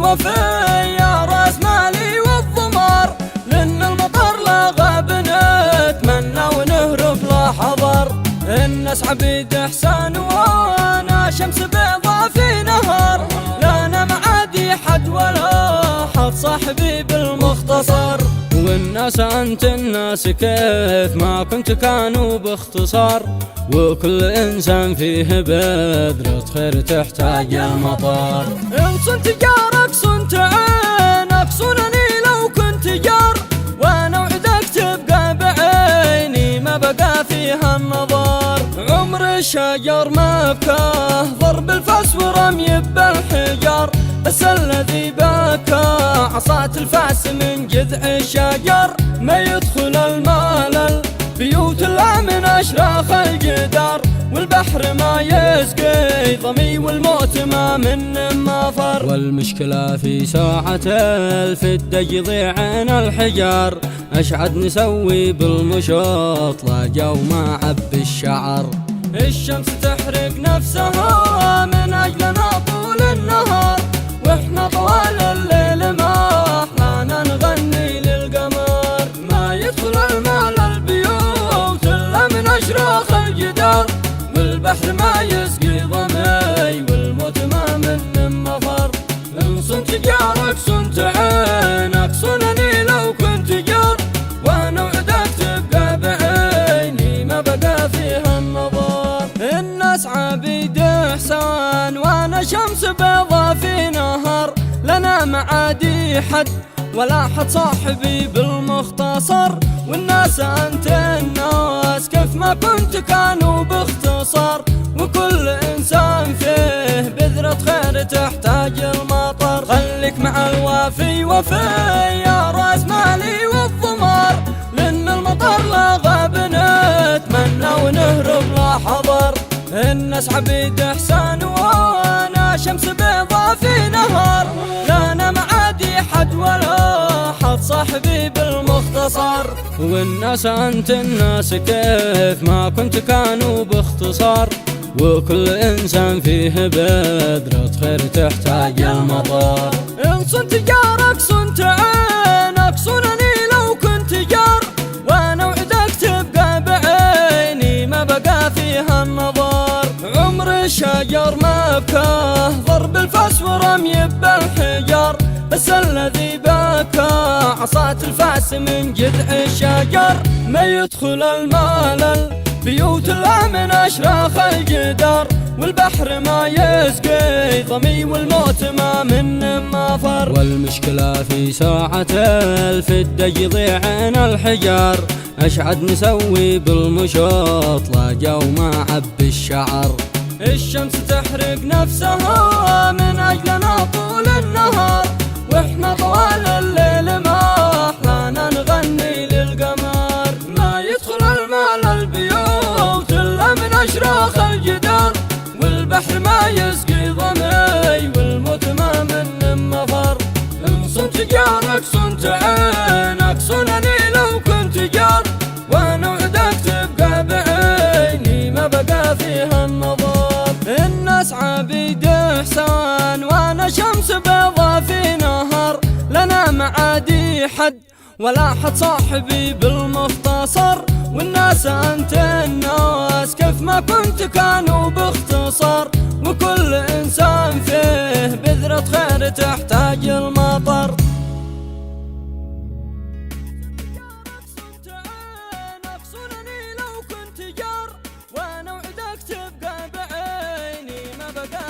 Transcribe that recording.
ضفي يا راس مالي والضمار، لأن المطر لا غاب نتمنى ونهرب لا حضر. الناس عبيد إحسان وأنا شمس بيضا في نهار، لا أنا معادي حد ولا حد صاحبي بالمختصر. والناس أنت الناس كيف ما كنت كانوا باختصار، وكل إنسان فيه بذرة خير تحتاج المطر. إن صنت جارك صنت عينك، صنني لو كنت جار، وأنا وعدك تبقى بعيني ما بقى فيها النظر. عمر الشجر ما بكاه ضرب الفاس ورمي بالحجر، بس الذي بكى عصات الفاس من جذع الشجر. ما يدخل المال البيوت الا من اشراخ الجدار، والبحر ما يسقي ظمي والموت ما من مفر. والمشكلة في ساعة الفدة يضيعن الحجار، اشعد نسوي بالمشوط لا جو ما عب الشعر. الشمس تحرق نفسها من اجلنا طول النهار، واحنا طوال الليل ما احلانا نغني للقمر. ما يدخل المال البيوت الا من اشراخ الجدار، والبحر ما يسقي ظمي والموت ما من مفر. ان صنت جارك صنت عينك، صنني لو كنت جار، وانا وعدك تبقى بعيني ما بقى فيها النظر. الناس عبيد احسان وانا شمس بيضا في نهار، لنا معادي حد ولا حد صاحبي بالمختصر. والناس انت الناس كيف ما كنت كانوا باختصار، وكل انسان فيه بذرة خير تحتاج المطر. خليك مع الوافي وفي يا راس مالي والضمار، لأن المطر لا غاب نتمنى ونهرب لا حضر. الناس عبيد إحسان وأنا شمس بيضا في نهار، لا أنا معادي حد ولا حد صاحبي بالمختصر. والناس أنت الناس كيف ما كنت كانوا باختصار، وكل إنسان فيه بذرة خير تحتاج المطر. إن صنت جارك صنت عينك، صنني لو كنت جار، وأنا وعدك تبقى بعيني ما بقى فيها النظر. عمر الشجر ما بكاه ضرب الفاس ورمي بالحجر، بس الذي بكى عصات الفاس من جذع الشجر. ما يدخل المال البيوت الا من اشراخ الجدار، والبحر ما يسقي ظمي والموت ما من مفر. والمشكلة في ساعة الفدة يضيعن الحجار، اشعد نسوي بالمشوط لا جو ما عب الشعر. الشمس تحرق نفسها من اجلنا طول النهار، واحنا طوال الليل ما احلانا نغني للقمر. ما يدخل المال البيوت الا من اشراخ الجدار، والبحر ما يسقي ظمي والموت ما من مفر. ان صنت جارك صنت عينك، صنني لو كنت جار، وانا وعدك تبقى بعيني ما بقى فيها النظر. الناس عبيد احسان وانا شمس بيضا في نهار، لنا معادي حد ولا حد صاحبي بالمختصر. والناس انت الناس كيف ما كنت كانوا باختصار، وكل انسان فيه بذرة خير تحتاج المطر. صنني لو كنت جار، وانا وعدك تبقى بعيني ما بقى